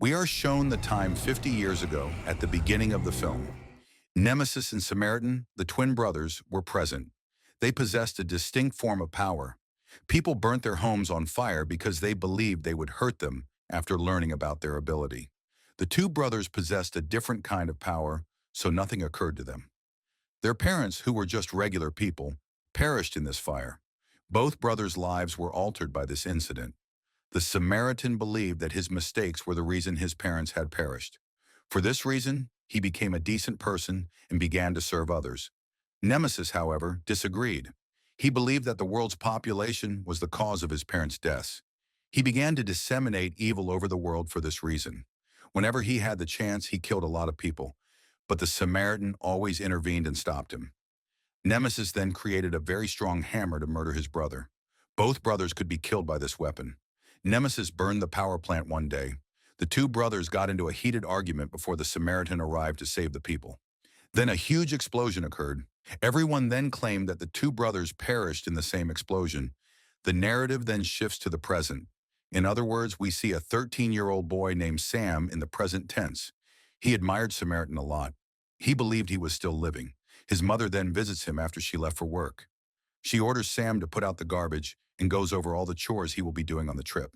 We are shown the time 50 years ago at the beginning of the film. Nemesis and Samaritan, the twin brothers, were present. They possessed a distinct form of power. People burnt their homes on fire because they believed they would hurt them after learning about their ability. The two brothers possessed a different kind of power, so nothing occurred to them. Their parents, who were just regular people, perished in this fire. Both brothers' lives were altered by this incident. The Samaritan believed that his mistakes were the reason his parents had perished. For this reason, he became a decent person and began to serve others. Nemesis, however, disagreed. He believed that the world's population was the cause of his parents' deaths. He began to disseminate evil over the world for this reason. Whenever he had the chance, he killed a lot of people, but the Samaritan always intervened and stopped him. Nemesis then created a very strong hammer to murder his brother. Both brothers could be killed by this weapon. Nemesis burned the power plant one day. The two brothers got into a heated argument before the Samaritan arrived to save the people. Then a huge explosion occurred. Everyone then claimed that the two brothers perished in the same explosion. The narrative then shifts to the present. In other words, we see a 13-year-old boy named Sam in the present tense. He admired Samaritan a lot. He believed he was still living. His mother then visits him after she left for work. She orders Sam to put out the garbage and goes over all the chores he will be doing on the trip.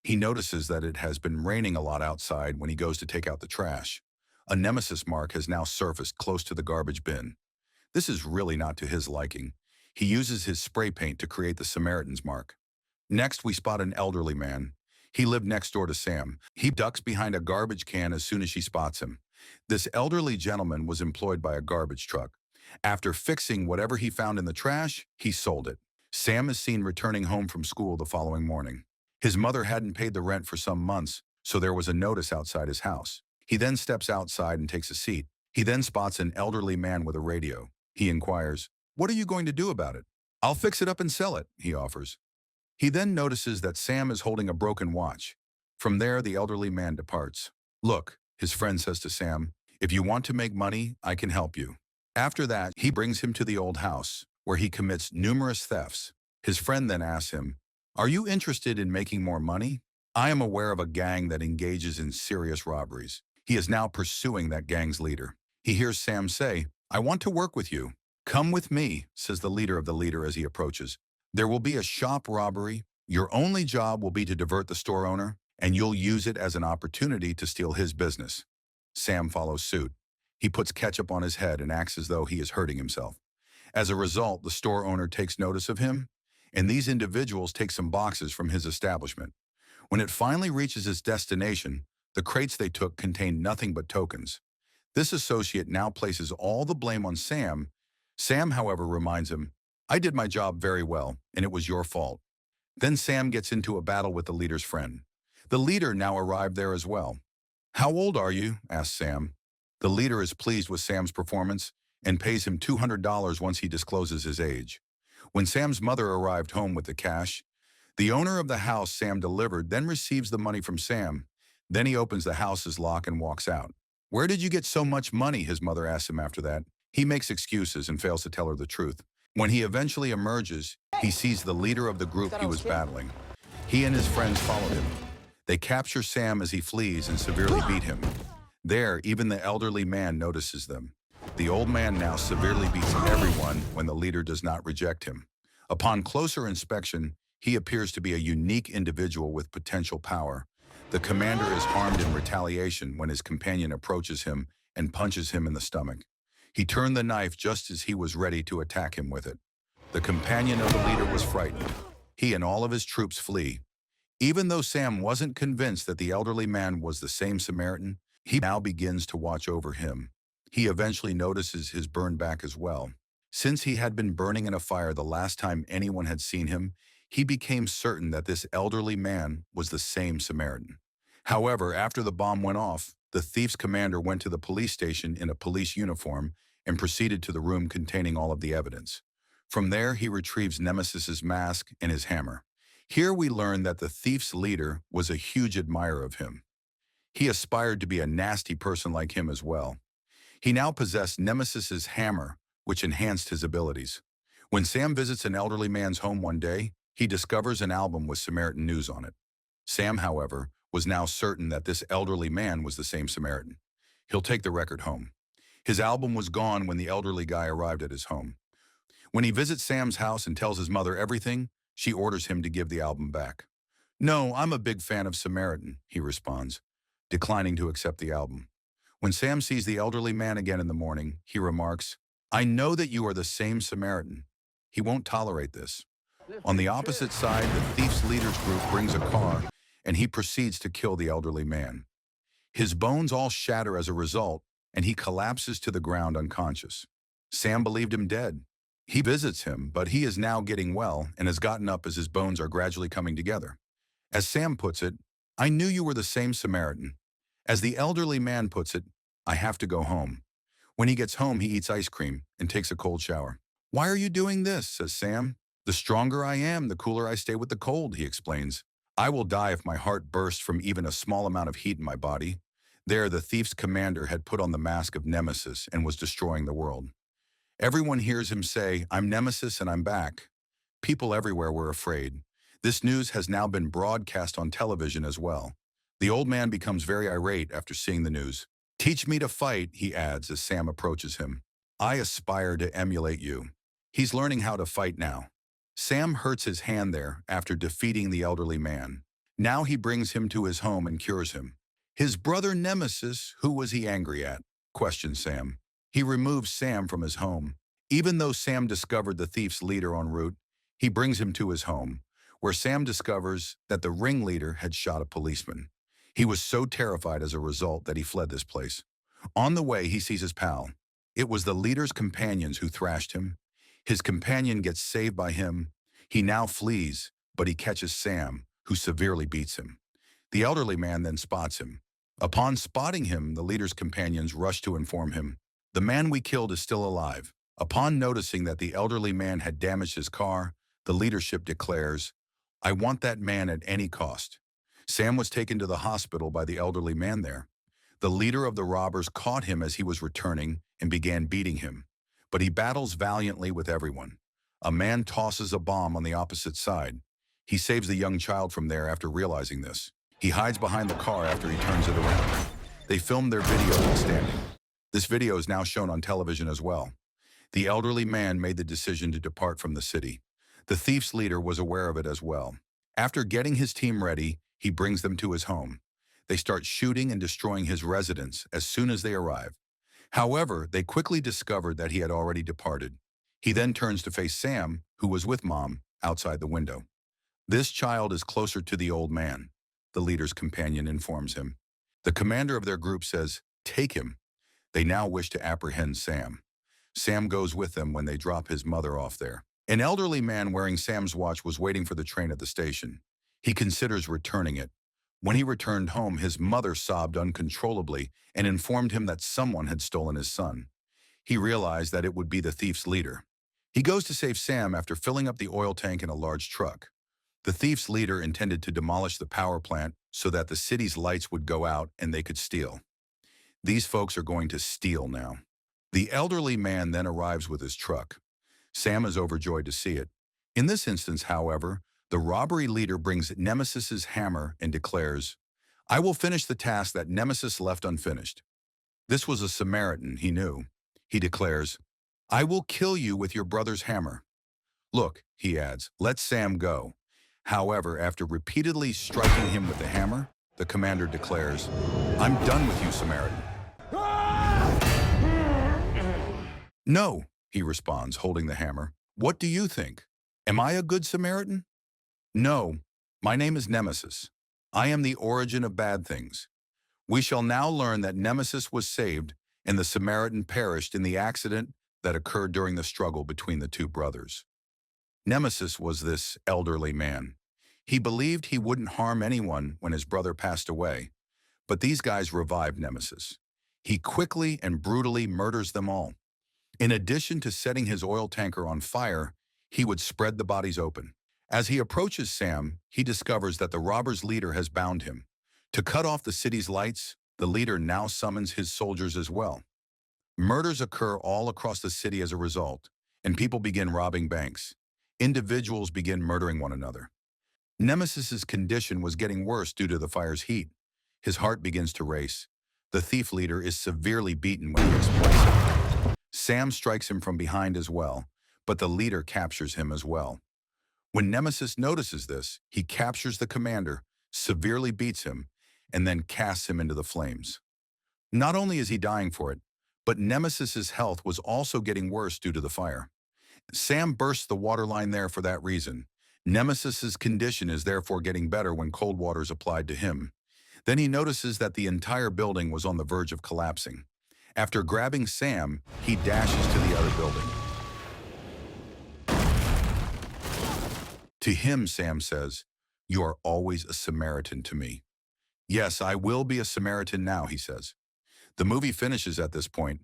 He notices that it has been raining a lot outside when he goes to take out the trash. A nemesis mark has now surfaced close to the garbage bin. This is really not to his liking. He uses his spray paint to create the Samaritan's mark. Next, we spot an elderly man. He lived next door to Sam. He ducks behind a garbage can as soon as she spots him. This elderly gentleman was employed by a garbage truck. After fixing whatever he found in the trash, he sold it. Sam is seen returning home from school the following morning. His mother hadn't paid the rent for some months, so there was a notice outside his house. He then steps outside and takes a seat. He then spots an elderly man with a radio. He inquires, "What are you going to do about it?" "I'll fix it up and sell it," he offers. He then notices that Sam is holding a broken watch. From there, the elderly man departs. "Look," his friend says to Sam, "if you want to make money, I can help you." After that, he brings him to the old house, where he commits numerous thefts. His friend then asks him, "Are you interested in making more money? I am aware of a gang that engages in serious robberies." He is now pursuing that gang's leader. He hears Sam say, "I want to work with you." "Come with me," says the leader of the leader as he approaches. "There will be a shop robbery. Your only job will be to divert the store owner, and you'll use it as an opportunity to steal his business." Sam follows suit. He puts ketchup on his head and acts as though he is hurting himself. As a result, the store owner takes notice of him, and these individuals take some boxes from his establishment. When it finally reaches its destination, the crates they took contained nothing but tokens. This associate now places all the blame on Sam. Sam, however, reminds him, "I did my job very well, and it was your fault." Then Sam gets into a battle with the leader's friend. The leader now arrived there as well. "How old are you?" asks Sam. The leader is pleased with Sam's performance and pays him $200 once he discloses his age. When Sam's mother arrived home with the cash, the owner of the house Sam delivered then receives the money from Sam. Then he opens the house's lock and walks out. "Where did you get so much money?" his mother asks him after that. He makes excuses and fails to tell her the truth. When he eventually emerges, he sees the leader of the group he was battling. He and his friends followed him. They capture Sam as he flees and severely beat him. There, even the elderly man notices them. The old man now severely beats everyone when the leader does not reject him. Upon closer inspection, he appears to be a unique individual with potential power. The commander is harmed in retaliation when his companion approaches him and punches him in the stomach. He turned the knife just as he was ready to attack him with it. The companion of the leader was frightened. He and all of his troops flee. Even though Sam wasn't convinced that the elderly man was the same Samaritan, he now begins to watch over him. He eventually notices his burned back as well. Since he had been burning in a fire the last time anyone had seen him, he became certain that this elderly man was the same Samaritan. However, after the bomb went off, the thief's commander went to the police station in a police uniform and proceeded to the room containing all of the evidence. From there, he retrieves Nemesis's mask and his hammer. Here we learn that the thief's leader was a huge admirer of him. He aspired to be a nasty person like him as well. He now possessed Nemesis's hammer, which enhanced his abilities. When Sam visits an elderly man's home one day, he discovers an album with Samaritan news on it. Sam, however, was now certain that this elderly man was the same Samaritan. He'll take the record home. His album was gone when the elderly guy arrived at his home. When he visits Sam's house and tells his mother everything, she orders him to give the album back. "No, I'm a big fan of Samaritan," he responds, declining to accept the album. When Sam sees the elderly man again in the morning, he remarks, "I know that you are the same Samaritan." He won't tolerate this. On the opposite side, the thief's leader's group brings a car, and he proceeds to kill the elderly man. His bones all shatter as a result, and he collapses to the ground unconscious. Sam believed him dead. He visits him, but he is now getting well and has gotten up as his bones are gradually coming together. As Sam puts it, "I knew you were the same Samaritan." As the elderly man puts it, "I have to go home." When he gets home, he eats ice cream and takes a cold shower. "Why are you doing this?" says Sam. "The stronger I am, the cooler I stay with the cold," he explains. "I will die if my heart bursts from even a small amount of heat in my body." There, the thief's commander had put on the mask of Nemesis and was destroying the world. Everyone hears him say, "I'm Nemesis and I'm back." People everywhere were afraid. This news has now been broadcast on television as well. The old man becomes very irate after seeing the news. "Teach me to fight," he adds as Sam approaches him. "I aspire to emulate you." He's learning how to fight now. Sam hurts his hand there after defeating the elderly man. Now he brings him to his home and cures him. His brother Nemesis, who was he angry at? Questions Sam. He removes Sam from his home. Even though Sam discovered the thief's leader en route, he brings him to his home, where Sam discovers that the ringleader had shot a policeman. He was so terrified as a result that he fled this place. On the way, he sees his pal. It was the leader's companions who thrashed him. His companion gets saved by him. He now flees, but he catches Sam, who severely beats him. The elderly man then spots him. Upon spotting him, the leader's companions rush to inform him, "The man we killed is still alive." Upon noticing that the elderly man had damaged his car, the leadership declares, "I want that man at any cost." Sam was taken to the hospital by the elderly man there. The leader of the robbers caught him as he was returning and began beating him, but he battles valiantly with everyone. A man tosses a bomb on the opposite side. He saves the young child from there after realizing this. He hides behind the car after he turns it around. They filmed their video while standing. This video is now shown on television as well. The elderly man made the decision to depart from the city. The thief's leader was aware of it as well. After getting his team ready, he brings them to his home. They start shooting and destroying his residence as soon as they arrive. However, they quickly discovered that he had already departed. He then turns to face Sam, who was with Mom, outside the window. "This child is closer to the old man," the leader's companion informs him. The commander of their group says, "Take him." They now wish to apprehend Sam. Sam goes with them when they drop his mother off there. An elderly man wearing Sam's watch was waiting for the train at the station. He considers returning it. When he returned home, his mother sobbed uncontrollably and informed him that someone had stolen his son. He realized that it would be the thief's leader. He goes to save Sam after filling up the oil tank in a large truck. The thief's leader intended to demolish the power plant so that the city's lights would go out and they could steal. These folks are going to steal now. The elderly man then arrives with his truck. Sam is overjoyed to see it. In this instance, however, the robbery leader brings Nemesis's hammer and declares, "I will finish the task that Nemesis left unfinished." This was a Samaritan, he knew. He declares, "I will kill you with your brother's hammer." "Look," he adds, "let Sam go." However, after repeatedly striking him with the hammer, the commander declares, "I'm done with you, Samaritan." "No," he responds, holding the hammer. "What do you think? Am I a good Samaritan?" "No, my name is Nemesis. I am the origin of bad things." We shall now learn that Nemesis was saved and the Samaritan perished in the accident that occurred during the struggle between the two brothers. Nemesis was this elderly man. He believed he wouldn't harm anyone when his brother passed away, but these guys revived Nemesis. He quickly and brutally murders them all. In addition to setting his oil tanker on fire, he would spread the bodies open. As he approaches Sam, he discovers that the robber's leader has bound him. To cut off the city's lights, the leader now summons his soldiers as well. Murders occur all across the city as a result, and people begin robbing banks. Individuals begin murdering one another. Nemesis's condition was getting worse due to the fire's heat. His heart begins to race. The thief leader is severely beaten when he exploits him. Sam strikes him from behind as well, but the leader captures him as well. When Nemesis notices this, he captures the commander, severely beats him, and then casts him into the flames. Not only is he dying for it, but Nemesis's health was also getting worse due to the fire. Sam bursts the water line there for that reason. Nemesis's condition is therefore getting better when cold water is applied to him. Then he notices that the entire building was on the verge of collapsing. After grabbing Sam, he dashes to the other building. To him, Sam says, "You are always a Samaritan to me." "Yes, I will be a Samaritan now," he says. The movie finishes at this point,